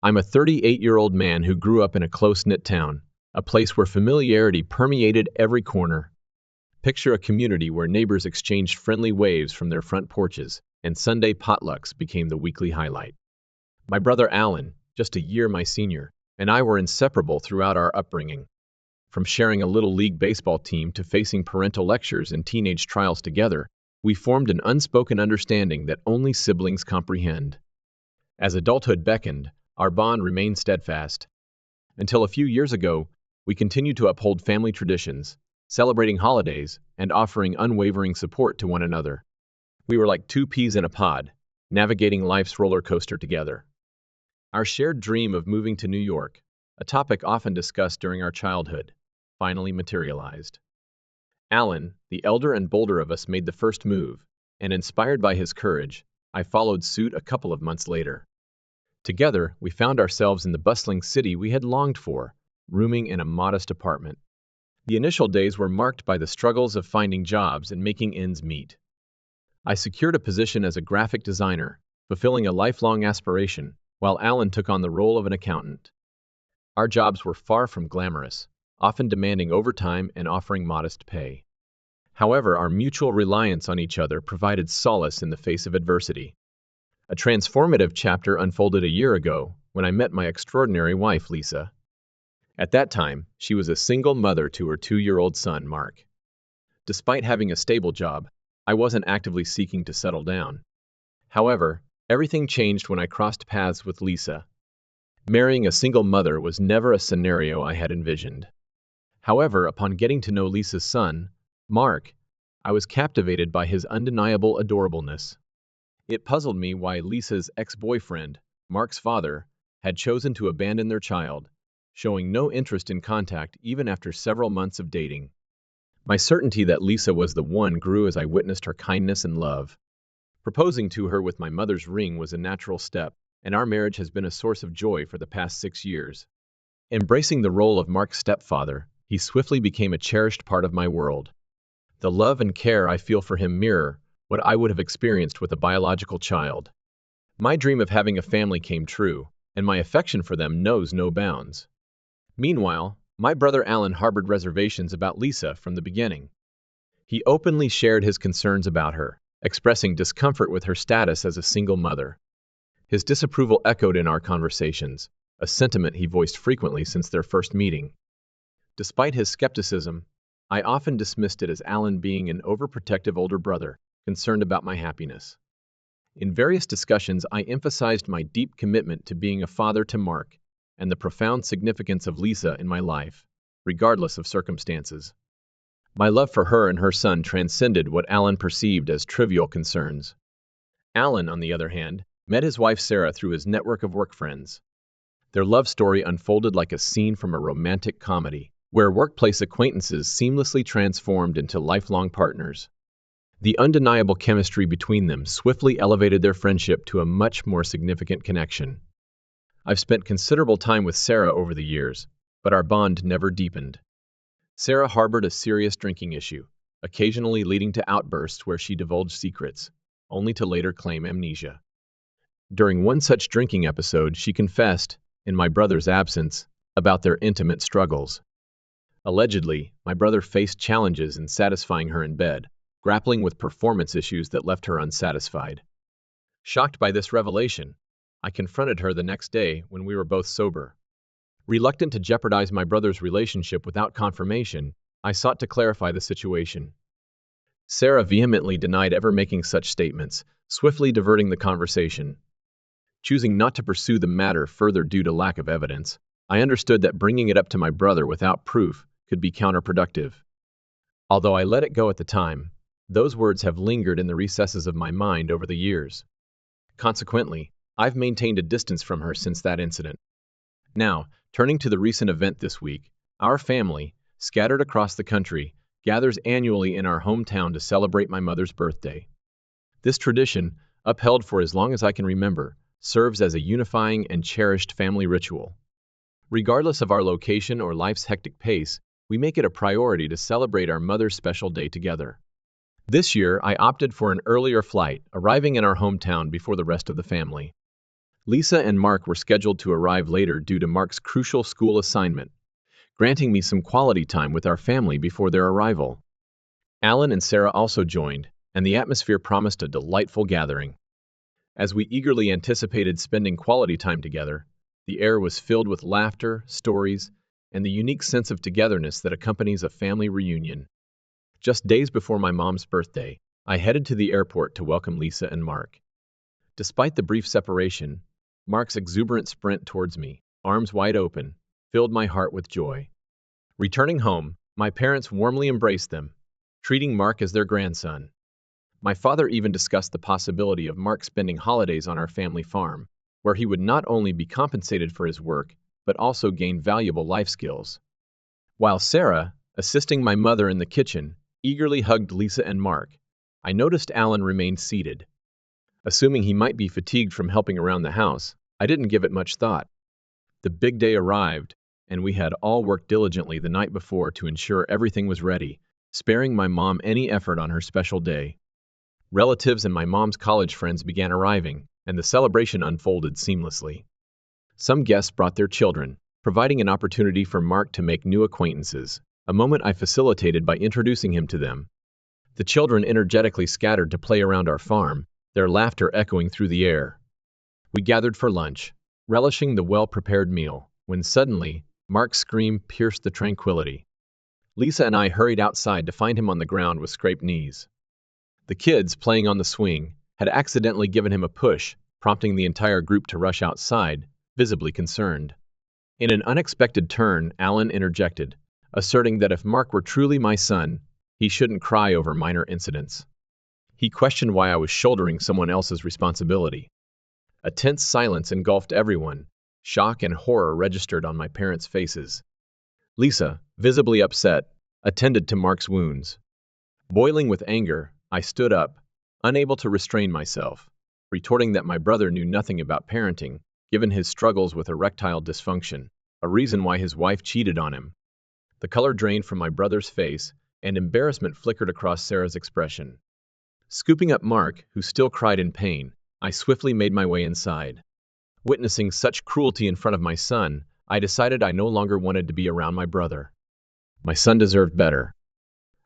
I'm a 38-year-old man who grew up in a close-knit town, a place where familiarity permeated every corner. Picture a community where neighbors exchanged friendly waves from their front porches, and Sunday potlucks became the weekly highlight. My brother Alan, just a year my senior, and I were inseparable throughout our upbringing. From sharing a little league baseball team to facing parental lectures and teenage trials together, we formed an unspoken understanding that only siblings comprehend. As adulthood beckoned, our bond remained steadfast. Until a few years ago, we continued to uphold family traditions, celebrating holidays, and offering unwavering support to one another. We were like two peas in a pod, navigating life's roller coaster together. Our shared dream of moving to New York, a topic often discussed during our childhood, finally materialized. Alan, the elder and bolder of us, made the first move, and inspired by his courage, I followed suit a couple of months later. Together, we found ourselves in the bustling city we had longed for, rooming in a modest apartment. The initial days were marked by the struggles of finding jobs and making ends meet. I secured a position as a graphic designer, fulfilling a lifelong aspiration, while Alan took on the role of an accountant. Our jobs were far from glamorous, often demanding overtime and offering modest pay. However, our mutual reliance on each other provided solace in the face of adversity. A transformative chapter unfolded a year ago when I met my extraordinary wife, Lisa. At that time, she was a single mother to her 2-year-old son, Mark. Despite having a stable job, I wasn't actively seeking to settle down. However, everything changed when I crossed paths with Lisa. Marrying a single mother was never a scenario I had envisioned. However, upon getting to know Lisa's son, Mark, I was captivated by his undeniable adorableness. It puzzled me why Lisa's ex-boyfriend, Mark's father, had chosen to abandon their child, showing no interest in contact even after several months of dating. My certainty that Lisa was the one grew as I witnessed her kindness and love. Proposing to her with my mother's ring was a natural step, and our marriage has been a source of joy for the past 6 years. Embracing the role of Mark's stepfather, he swiftly became a cherished part of my world. The love and care I feel for him mirror what I would have experienced with a biological child. My dream of having a family came true, and my affection for them knows no bounds. Meanwhile, my brother Alan harbored reservations about Lisa from the beginning. He openly shared his concerns about her, expressing discomfort with her status as a single mother. His disapproval echoed in our conversations, a sentiment he voiced frequently since their first meeting. Despite his skepticism, I often dismissed it as Alan being an overprotective older brother, concerned about my happiness. In various discussions, I emphasized my deep commitment to being a father to Mark and the profound significance of Lisa in my life, regardless of circumstances. My love for her and her son transcended what Alan perceived as trivial concerns. Alan, on the other hand, met his wife Sarah through his network of work friends. Their love story unfolded like a scene from a romantic comedy, where workplace acquaintances seamlessly transformed into lifelong partners. The undeniable chemistry between them swiftly elevated their friendship to a much more significant connection. I've spent considerable time with Sarah over the years, but our bond never deepened. Sarah harbored a serious drinking issue, occasionally leading to outbursts where she divulged secrets, only to later claim amnesia. During one such drinking episode, she confessed, in my brother's absence, about their intimate struggles. Allegedly, my brother faced challenges in satisfying her in bed, grappling with performance issues that left her unsatisfied. Shocked by this revelation, I confronted her the next day when we were both sober. Reluctant to jeopardize my brother's relationship without confirmation, I sought to clarify the situation. Sarah vehemently denied ever making such statements, swiftly diverting the conversation. Choosing not to pursue the matter further due to lack of evidence, I understood that bringing it up to my brother without proof could be counterproductive. Although I let it go at the time, those words have lingered in the recesses of my mind over the years. Consequently, I've maintained a distance from her since that incident. Now, turning to the recent event this week, our family, scattered across the country, gathers annually in our hometown to celebrate my mother's birthday. This tradition, upheld for as long as I can remember, serves as a unifying and cherished family ritual. Regardless of our location or life's hectic pace, we make it a priority to celebrate our mother's special day together. This year, I opted for an earlier flight, arriving in our hometown before the rest of the family. Lisa and Mark were scheduled to arrive later due to Mark's crucial school assignment, granting me some quality time with our family before their arrival. Alan and Sarah also joined, and the atmosphere promised a delightful gathering. As we eagerly anticipated spending quality time together, the air was filled with laughter, stories, and the unique sense of togetherness that accompanies a family reunion. Just days before my mom's birthday, I headed to the airport to welcome Lisa and Mark. Despite the brief separation, Mark's exuberant sprint towards me, arms wide open, filled my heart with joy. Returning home, my parents warmly embraced them, treating Mark as their grandson. My father even discussed the possibility of Mark spending holidays on our family farm, where he would not only be compensated for his work, but also gain valuable life skills. While Sarah, assisting my mother in the kitchen, eagerly hugged Lisa and Mark, I noticed Alan remained seated. Assuming he might be fatigued from helping around the house, I didn't give it much thought. The big day arrived, and we had all worked diligently the night before to ensure everything was ready, sparing my mom any effort on her special day. Relatives and my mom's college friends began arriving, and the celebration unfolded seamlessly. Some guests brought their children, providing an opportunity for Mark to make new acquaintances, a moment I facilitated by introducing him to them. The children energetically scattered to play around our farm, their laughter echoing through the air. We gathered for lunch, relishing the well-prepared meal, when suddenly, Mark's scream pierced the tranquility. Lisa and I hurried outside to find him on the ground with scraped knees. The kids, playing on the swing, had accidentally given him a push, prompting the entire group to rush outside, visibly concerned. In an unexpected turn, Alan interjected, asserting that if Mark were truly my son, he shouldn't cry over minor incidents. He questioned why I was shouldering someone else's responsibility. A tense silence engulfed everyone. Shock and horror registered on my parents' faces. Lisa, visibly upset, attended to Mark's wounds. Boiling with anger, I stood up, unable to restrain myself, retorting that my brother knew nothing about parenting, given his struggles with erectile dysfunction, a reason why his wife cheated on him. The color drained from my brother's face, and embarrassment flickered across Sarah's expression. Scooping up Mark, who still cried in pain, I swiftly made my way inside. Witnessing such cruelty in front of my son, I decided I no longer wanted to be around my brother. My son deserved better.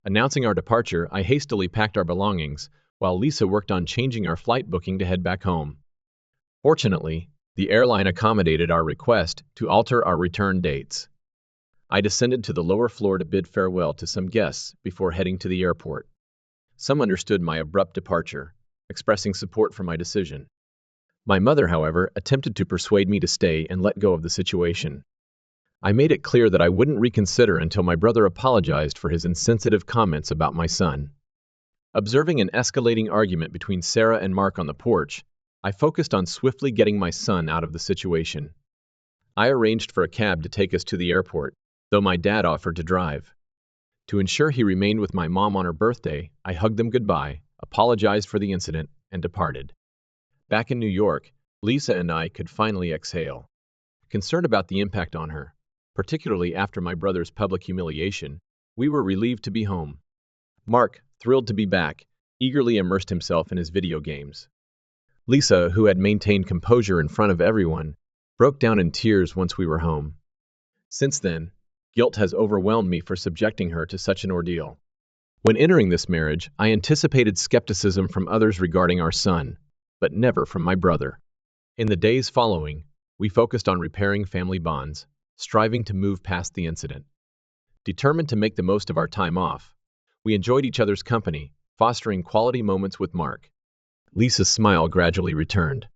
Announcing our departure, I hastily packed our belongings, while Lisa worked on changing our flight booking to head back home. Fortunately, the airline accommodated our request to alter our return dates. I descended to the lower floor to bid farewell to some guests before heading to the airport. Some understood my abrupt departure, expressing support for my decision. My mother, however, attempted to persuade me to stay and let go of the situation. I made it clear that I wouldn't reconsider until my brother apologized for his insensitive comments about my son. Observing an escalating argument between Sarah and Mark on the porch, I focused on swiftly getting my son out of the situation. I arranged for a cab to take us to the airport, though my dad offered to drive. To ensure he remained with my mom on her birthday, I hugged them goodbye, apologized for the incident, and departed. Back in New York, Lisa and I could finally exhale. Concerned about the impact on her, particularly after my brother's public humiliation, we were relieved to be home. Mark, thrilled to be back, eagerly immersed himself in his video games. Lisa, who had maintained composure in front of everyone, broke down in tears once we were home. Since then, guilt has overwhelmed me for subjecting her to such an ordeal. When entering this marriage, I anticipated skepticism from others regarding our son, but never from my brother. In the days following, we focused on repairing family bonds, striving to move past the incident. Determined to make the most of our time off, we enjoyed each other's company, fostering quality moments with Mark. Lisa's smile gradually returned.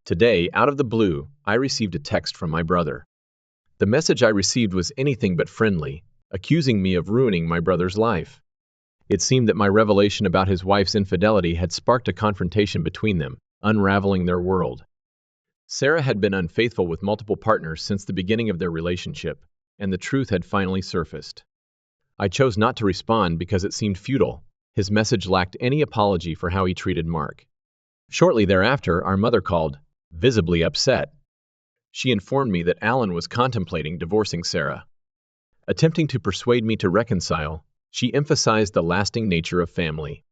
Today, out of the blue, I received a text from my brother. The message I received was anything but friendly, accusing me of ruining my brother's life. It seemed that my revelation about his wife's infidelity had sparked a confrontation between them, unraveling their world. Sarah had been unfaithful with multiple partners since the beginning of their relationship, and the truth had finally surfaced. I chose not to respond because it seemed futile. His message lacked any apology for how he treated Mark. Shortly thereafter, our mother called, visibly upset. She informed me that Alan was contemplating divorcing Sarah. Attempting to persuade me to reconcile, she emphasized the lasting nature of family.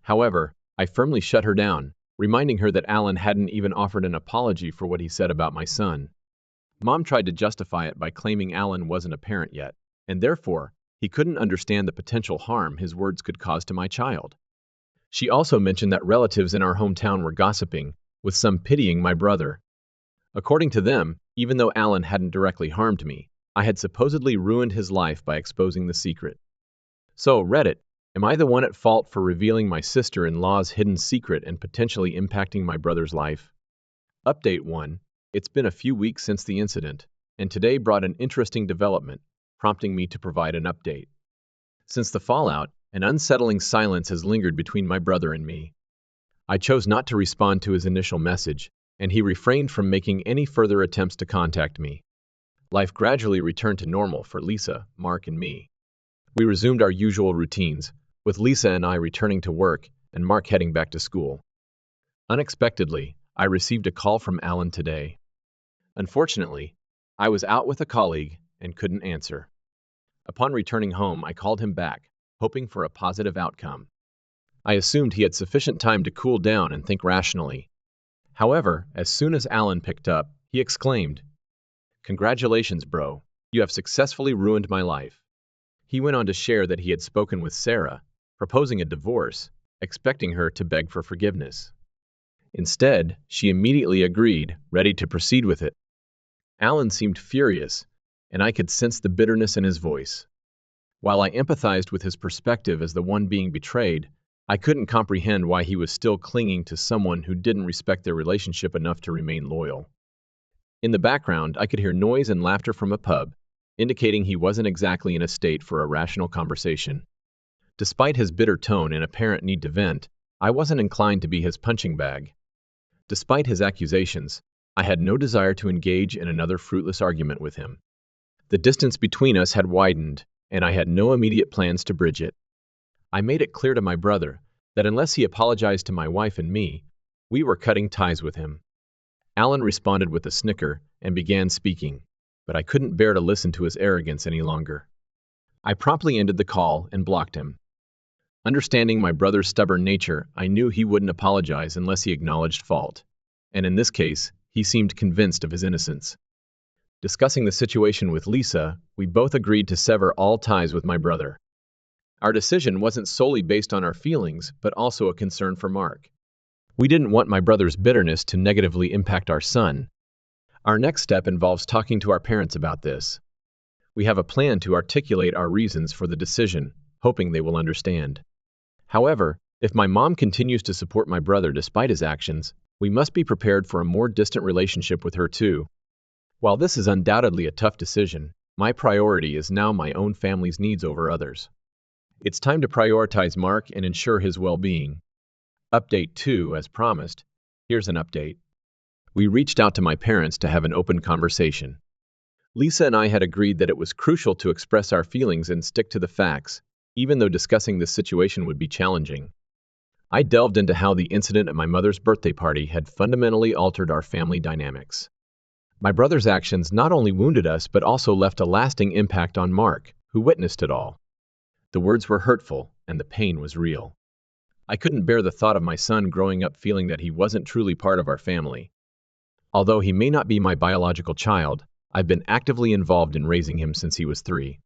However, I firmly shut her down, reminding her that Alan hadn't even offered an apology for what he said about my son. Mom tried to justify it by claiming Alan wasn't a parent yet, and therefore, he couldn't understand the potential harm his words could cause to my child. She also mentioned that relatives in our hometown were gossiping, with some pitying my brother. According to them, even though Alan hadn't directly harmed me, I had supposedly ruined his life by exposing the secret. So, Reddit, am I the one at fault for revealing my sister-in-law's hidden secret and potentially impacting my brother's life? Update 1. It's been a few weeks since the incident, and today brought an interesting development, prompting me to provide an update. Since the fallout, an unsettling silence has lingered between my brother and me. I chose not to respond to his initial message, and he refrained from making any further attempts to contact me. Life gradually returned to normal for Lisa, Mark, and me. We resumed our usual routines, with Lisa and I returning to work and Mark heading back to school. Unexpectedly, I received a call from Alan today. Unfortunately, I was out with a colleague and couldn't answer. Upon returning home, I called him back, hoping for a positive outcome. I assumed he had sufficient time to cool down and think rationally. However, as soon as Alan picked up, he exclaimed, "Congratulations, bro. You have successfully ruined my life." He went on to share that he had spoken with Sarah, proposing a divorce, expecting her to beg for forgiveness. Instead, she immediately agreed, ready to proceed with it. Alan seemed furious, and I could sense the bitterness in his voice. While I empathized with his perspective as the one being betrayed, I couldn't comprehend why he was still clinging to someone who didn't respect their relationship enough to remain loyal. In the background, I could hear noise and laughter from a pub, indicating he wasn't exactly in a state for a rational conversation. Despite his bitter tone and apparent need to vent, I wasn't inclined to be his punching bag. Despite his accusations, I had no desire to engage in another fruitless argument with him. The distance between us had widened, and I had no immediate plans to bridge it. I made it clear to my brother that unless he apologized to my wife and me, we were cutting ties with him. Alan responded with a snicker and began speaking, but I couldn't bear to listen to his arrogance any longer. I promptly ended the call and blocked him. Understanding my brother's stubborn nature, I knew he wouldn't apologize unless he acknowledged fault, and in this case, he seemed convinced of his innocence. Discussing the situation with Lisa, we both agreed to sever all ties with my brother. Our decision wasn't solely based on our feelings, but also a concern for Mark. We didn't want my brother's bitterness to negatively impact our son. Our next step involves talking to our parents about this. We have a plan to articulate our reasons for the decision, hoping they will understand. However, if my mom continues to support my brother despite his actions, we must be prepared for a more distant relationship with her too. While this is undoubtedly a tough decision, my priority is now my own family's needs over others. It's time to prioritize Mark and ensure his well-being. Update 2, as promised. Here's an update. We reached out to my parents to have an open conversation. Lisa and I had agreed that it was crucial to express our feelings and stick to the facts, even though discussing this situation would be challenging. I delved into how the incident at my mother's birthday party had fundamentally altered our family dynamics. My brother's actions not only wounded us but also left a lasting impact on Mark, who witnessed it all. The words were hurtful, and the pain was real. I couldn't bear the thought of my son growing up feeling that he wasn't truly part of our family. Although he may not be my biological child, I've been actively involved in raising him since he was 3.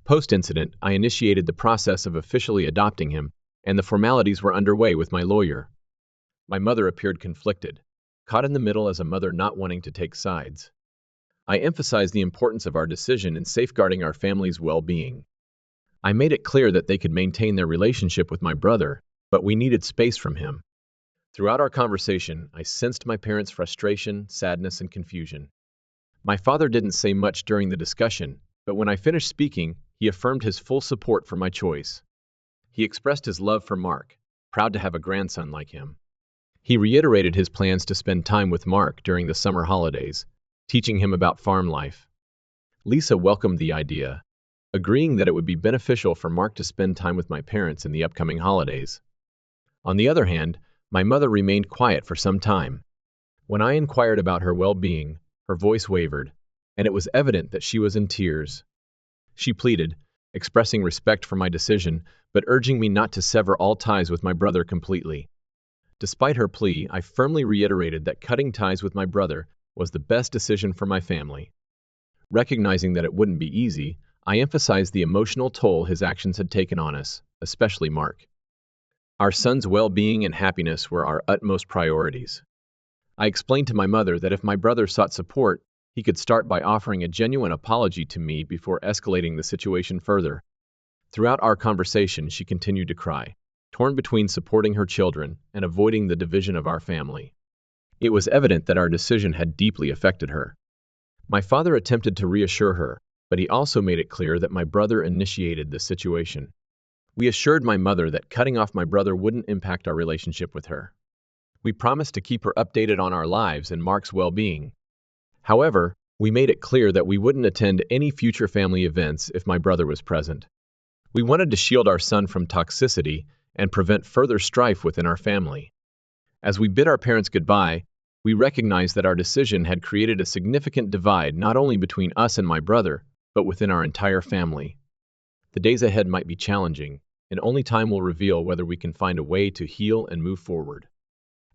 Post-incident, I initiated the process of officially adopting him, and the formalities were underway with my lawyer. My mother appeared conflicted, caught in the middle as a mother not wanting to take sides. I emphasized the importance of our decision in safeguarding our family's well-being. I made it clear that they could maintain their relationship with my brother, but we needed space from him. Throughout our conversation, I sensed my parents' frustration, sadness, and confusion. My father didn't say much during the discussion, but when I finished speaking, he affirmed his full support for my choice. He expressed his love for Mark, proud to have a grandson like him. He reiterated his plans to spend time with Mark during the summer holidays, teaching him about farm life. Lisa welcomed the idea, agreeing that it would be beneficial for Mark to spend time with my parents in the upcoming holidays. On the other hand, my mother remained quiet for some time. When I inquired about her well-being, her voice wavered, and it was evident that she was in tears. She pleaded, expressing respect for my decision, but urging me not to sever all ties with my brother completely. Despite her plea, I firmly reiterated that cutting ties with my brother was the best decision for my family. Recognizing that it wouldn't be easy, I emphasized the emotional toll his actions had taken on us, especially Mark. Our son's well-being and happiness were our utmost priorities. I explained to my mother that if my brother sought support, he could start by offering a genuine apology to me before escalating the situation further. Throughout our conversation, she continued to cry, torn between supporting her children and avoiding the division of our family. It was evident that our decision had deeply affected her. My father attempted to reassure her, but he also made it clear that my brother initiated the situation. We assured my mother that cutting off my brother wouldn't impact our relationship with her. We promised to keep her updated on our lives and Mark's well-being. However, we made it clear that we wouldn't attend any future family events if my brother was present. We wanted to shield our son from toxicity and prevent further strife within our family. As we bid our parents goodbye, we recognized that our decision had created a significant divide not only between us and my brother, but within our entire family. The days ahead might be challenging, and only time will reveal whether we can find a way to heal and move forward.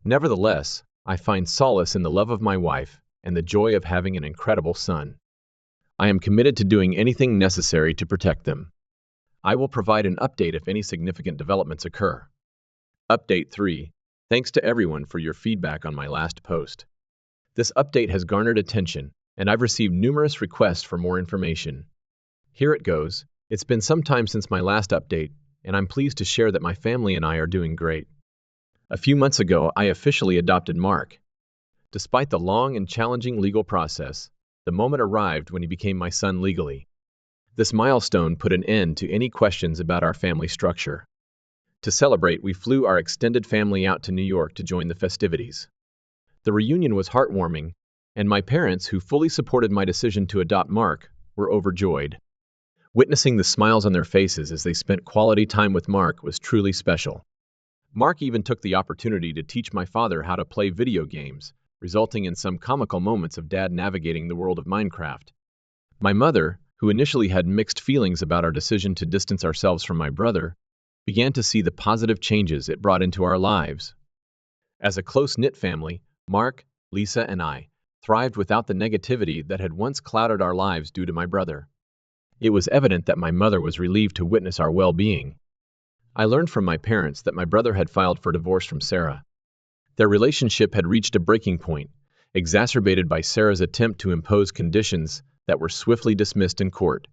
Nevertheless, I find solace in the love of my wife and the joy of having an incredible son. I am committed to doing anything necessary to protect them. I will provide an update if any significant developments occur. Update 3. Thanks to everyone for your feedback on my last post. This update has garnered attention, and I've received numerous requests for more information. Here it goes. It's been some time since my last update, and I'm pleased to share that my family and I are doing great. A few months ago, I officially adopted Mark. Despite the long and challenging legal process, the moment arrived when he became my son legally. This milestone put an end to any questions about our family structure. To celebrate, we flew our extended family out to New York to join the festivities. The reunion was heartwarming, and my parents, who fully supported my decision to adopt Mark, were overjoyed. Witnessing the smiles on their faces as they spent quality time with Mark was truly special. Mark even took the opportunity to teach my father how to play video games, resulting in some comical moments of Dad navigating the world of Minecraft. My mother, who initially had mixed feelings about our decision to distance ourselves from my brother, began to see the positive changes it brought into our lives. As a close-knit family, Mark, Lisa, and I thrived without the negativity that had once clouded our lives due to my brother. It was evident that my mother was relieved to witness our well-being. I learned from my parents that my brother had filed for divorce from Sarah. Their relationship had reached a breaking point, exacerbated by Sarah's attempt to impose conditions that were swiftly dismissed in court.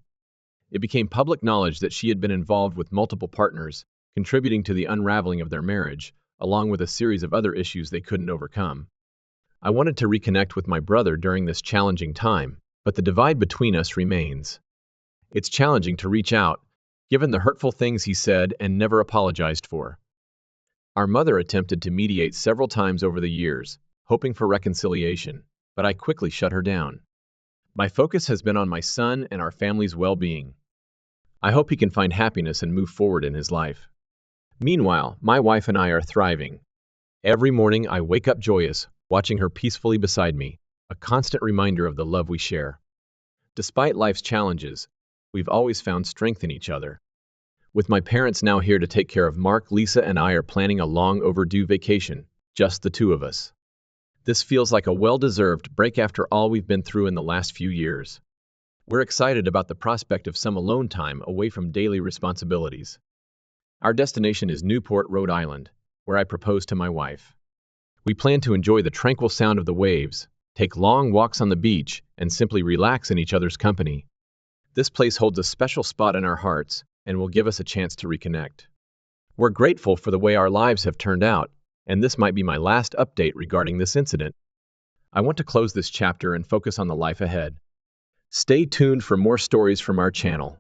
It became public knowledge that she had been involved with multiple partners, contributing to the unraveling of their marriage, along with a series of other issues they couldn't overcome. I wanted to reconnect with my brother during this challenging time, but the divide between us remains. It's challenging to reach out, given the hurtful things he said and never apologized for. Our mother attempted to mediate several times over the years, hoping for reconciliation, but I quickly shut her down. My focus has been on my son and our family's well-being. I hope he can find happiness and move forward in his life. Meanwhile, my wife and I are thriving. Every morning I wake up joyous, watching her peacefully beside me, a constant reminder of the love we share. Despite life's challenges, we've always found strength in each other. With my parents now here to take care of Mark, Lisa, and I are planning a long overdue vacation, just the two of us. This feels like a well-deserved break after all we've been through in the last few years. We're excited about the prospect of some alone time away from daily responsibilities. Our destination is Newport, Rhode Island, where I propose to my wife. We plan to enjoy the tranquil sound of the waves, take long walks on the beach, and simply relax in each other's company. This place holds a special spot in our hearts and will give us a chance to reconnect. We're grateful for the way our lives have turned out, and this might be my last update regarding this incident. I want to close this chapter and focus on the life ahead. Stay tuned for more stories from our channel.